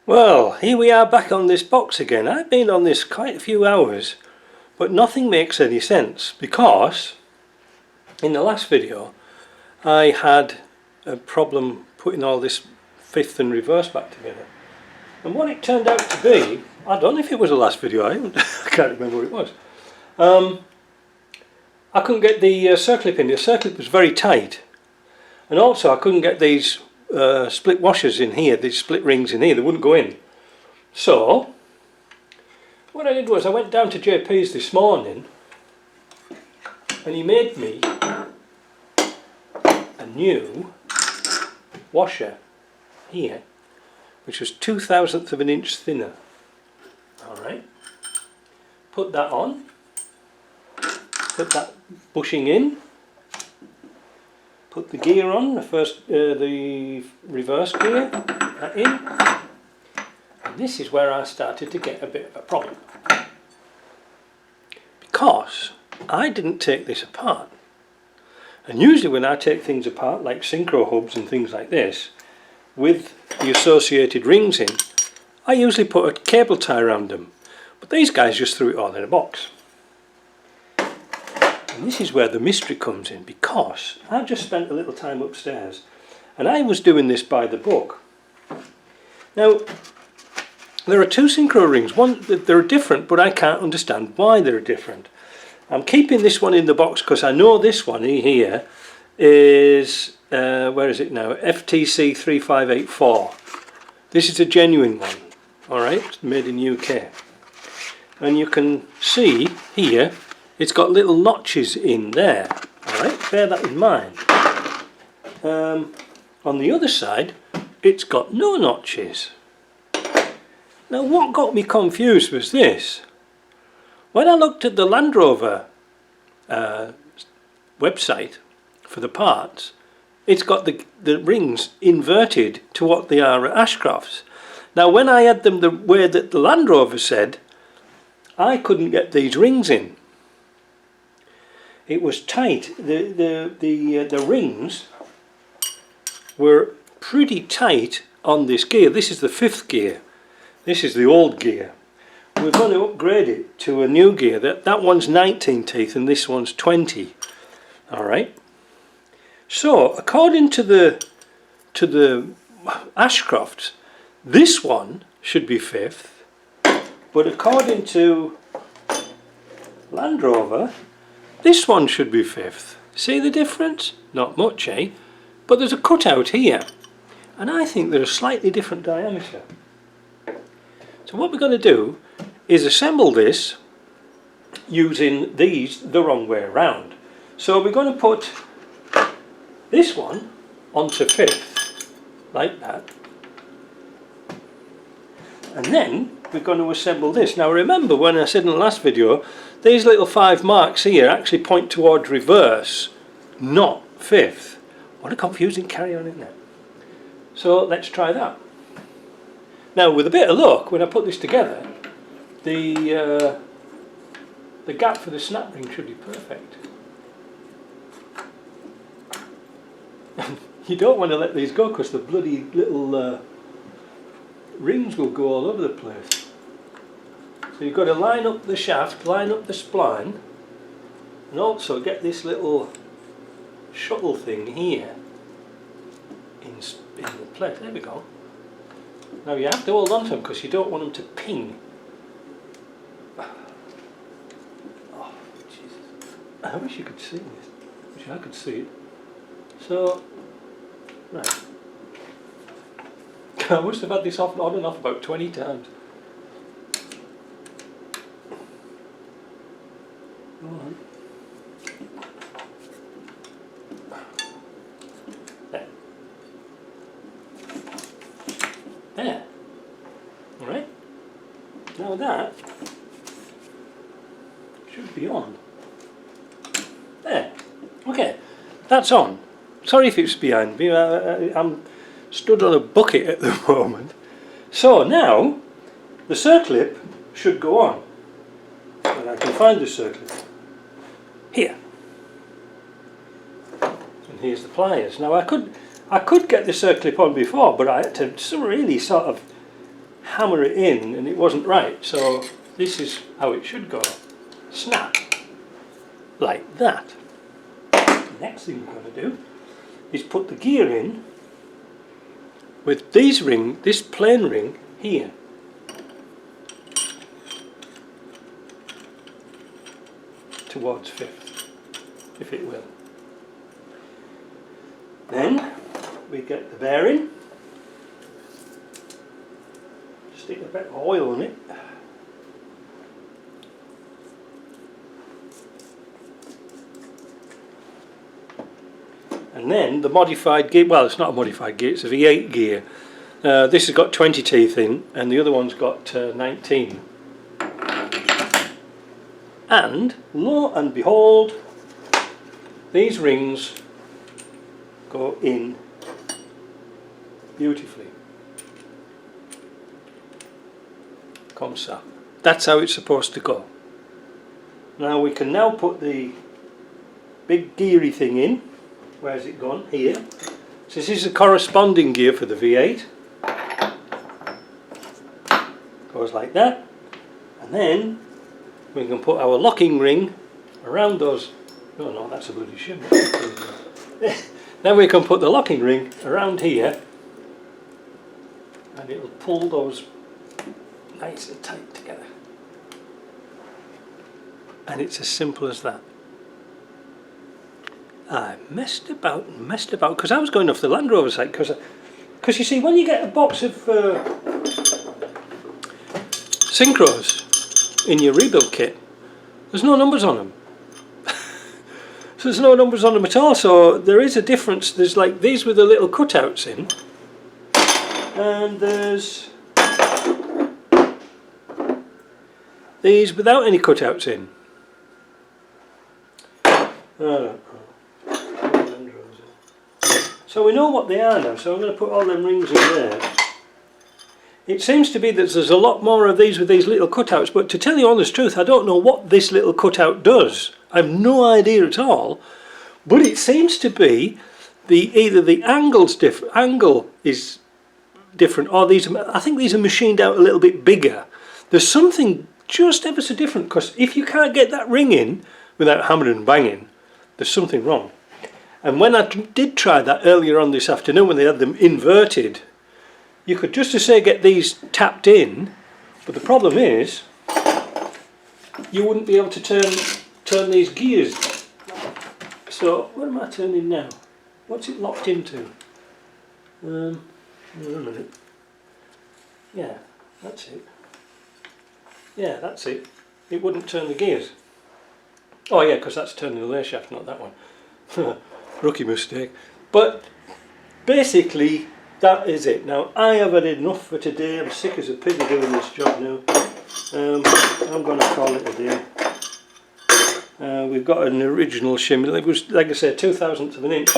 Well, here we are back on this box again. I've been on this quite a few hours, but nothing makes any sense because in the last video I had a problem putting all this fifth and reverse back together. And what it turned out to be, I don't know if it was the last video, I can't remember what it was. I couldn't get the circlip in. The circlip was very tight, and also I couldn't get these split washers in here, these split rings in here, they wouldn't go in. So what I did was I went down to JP's this morning and he made me a new washer here, which was 2/1000 of an inch thinner. Alright, put that on, put that bushing in, put the gear on, the reverse gear, that in, and this is where I started to get a bit of a problem. Because I didn't take this apart. And usually when I take things apart, like synchro hubs and things like this, with the associated rings in, I usually put a cable tie around them. But these guys just threw it all in a box. And this is where the mystery comes in, because I've just spent a little time upstairs and I was doing this by the book. Now, there are two synchro rings. One, they're different, but I can't understand why they're different. I'm keeping this one in the box because I know this one here is, where is it now? FTC 3584. This is a genuine one, alright, it's made in UK. And you can see here, it's got little notches in there, alright, bear that in mind. On the other side, it's got no notches. Now what got me confused was this. When I looked at the Land Rover website for the parts, it's got the rings inverted to what they are at Ashcroft's. Now when I had them the way that the Land Rover said, I couldn't get these rings in. It was tight. The rings were pretty tight on this gear. This is the 5th gear. This is the old gear. We're going to upgrade it to a new gear. That one's 19 teeth and this one's 20. Alright. So according to the Ashcrofts, this one should be 5th, but according to Land Rover, this one should be 5th. See the difference? Not much, eh? But there's a cutout here, and I think they're a slightly different diameter. So what we're going to do is assemble this using these the wrong way around. So we're going to put this one onto 5th, like that. And then we're going to assemble this. Now remember when I said in the last video, these little 5 marks here actually point towards reverse, not 5th. What a confusing carry on, isn't it? So let's try that. Now with a bit of luck, when I put this together, the gap for the snap ring should be perfect. You don't want to let these go because the bloody little rings will go all over the place. So you've got to line up the shaft, line up the spline, and also get this little shuttle thing here in the place. There we go. Now you have to hold on to them because you don't want them to ping. Oh, Jesus. I wish you could see this. I wish I could see it. So, right. I must have had this off on and off about 20 times. There. There. Alright. Now that should be on. There. Okay. That's on. Sorry if it's behind me. I'm stood on a bucket at the moment. So now the circlip should go on. And I can find the circlip. Here. And here's the pliers. Now I could get the circlip on before, but I had to really sort of hammer it in and it wasn't right, so this is how it should go. Snap, like that. The next thing we're going to do is put the gear in with this plain ring here. Towards fifth, if it will. Then we get the bearing, stick a bit of oil on it, and then the modified gear. Well, it's not a modified gear, it's a V8 gear. This has got 20 teeth in and the other one's got 19. And lo and behold, these rings go in beautifully. Comme ça. That's how it's supposed to go. Now we can now put the big geary thing in. Where's it gone? Here. So this is a corresponding gear for the V8. Goes like that. And then we can put our locking ring around those. Oh no, that's a bloody shim. Then we can put the locking ring around here and it'll pull those nice and tight together. And it's as simple as that. I messed about because I was going off the Land Rover site because you see, when you get a box of synchros in your rebuild kit, there's no numbers on them. So there's no numbers on them at all, so there is a difference. There's like these with the little cutouts in, and there's these without any cutouts in. So we know what they are now, so I'm going to put all them rings in there. It seems to be that there's a lot more of these with these little cutouts, but to tell you honest truth, I don't know what this little cutout does. I have no idea at all, but it seems to be either the angle is different, or these, I think these are machined out a little bit bigger. There's something just ever so different, because if you can't get that ring in without hammering and banging, there's something wrong. And when I did try that earlier on this afternoon, when they had them inverted, you could just as say get these tapped in, but the problem is you wouldn't be able to turn these gears. So what am I turning now? What's it locked into? Wait a minute. Yeah, that's it. Yeah, that's it. It wouldn't turn the gears. Oh yeah, because that's turning the lay shaft, not that one. Rookie mistake. But basically that is it. Now I have had enough for today. I'm sick as a pig of doing this job now. I'm going to call it a day. We've got an original shim. It was, like I said, 2,000th of an inch.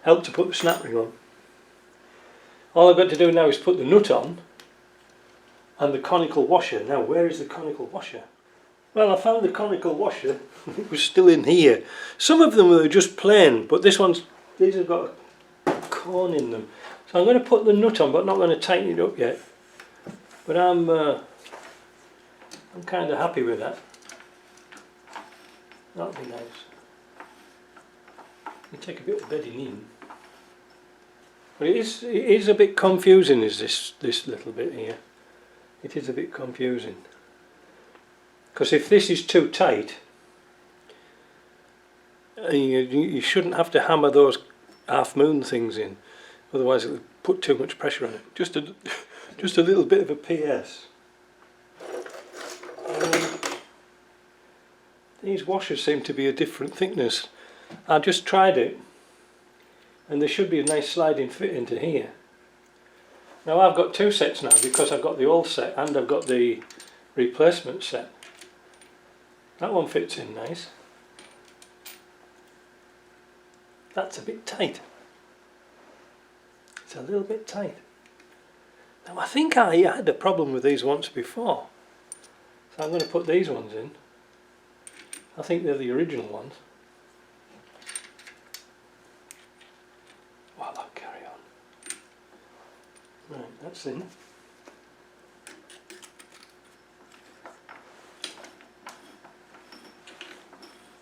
Helped to put the snap ring on. All I've got to do now is put the nut on and the conical washer. Now where is the conical washer? Well, I found the conical washer. It was still in here. Some of them were just plain, but these have got a cone in them. So I'm going to put the nut on, but not going to tighten it up yet. But I'm kind of happy with that. That'll be nice. You take a bit of bedding in. But it is a bit confusing, is this little bit here. It is a bit confusing. Because if this is too tight, you shouldn't have to hammer those half moon things in, otherwise it'll put too much pressure on it. Just a little bit of a PS. These washers seem to be a different thickness. I just tried it, and there should be a nice sliding fit into here. Now I've got two sets now, because I've got the old set and I've got the replacement set. That one fits in nice. That's a bit tight. It's a little bit tight. Now I think I had a problem with these once before. So I'm going to put these ones in. I think they're the original ones. Well, I'll carry on. Right, that's in.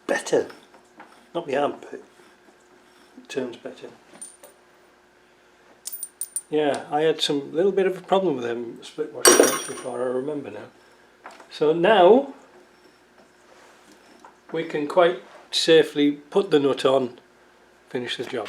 better. Not the armpit. It turns better. Yeah, I had some little bit of a problem with them split washer bolts before, I remember now. So now we can quite safely put the nut on, finish the job.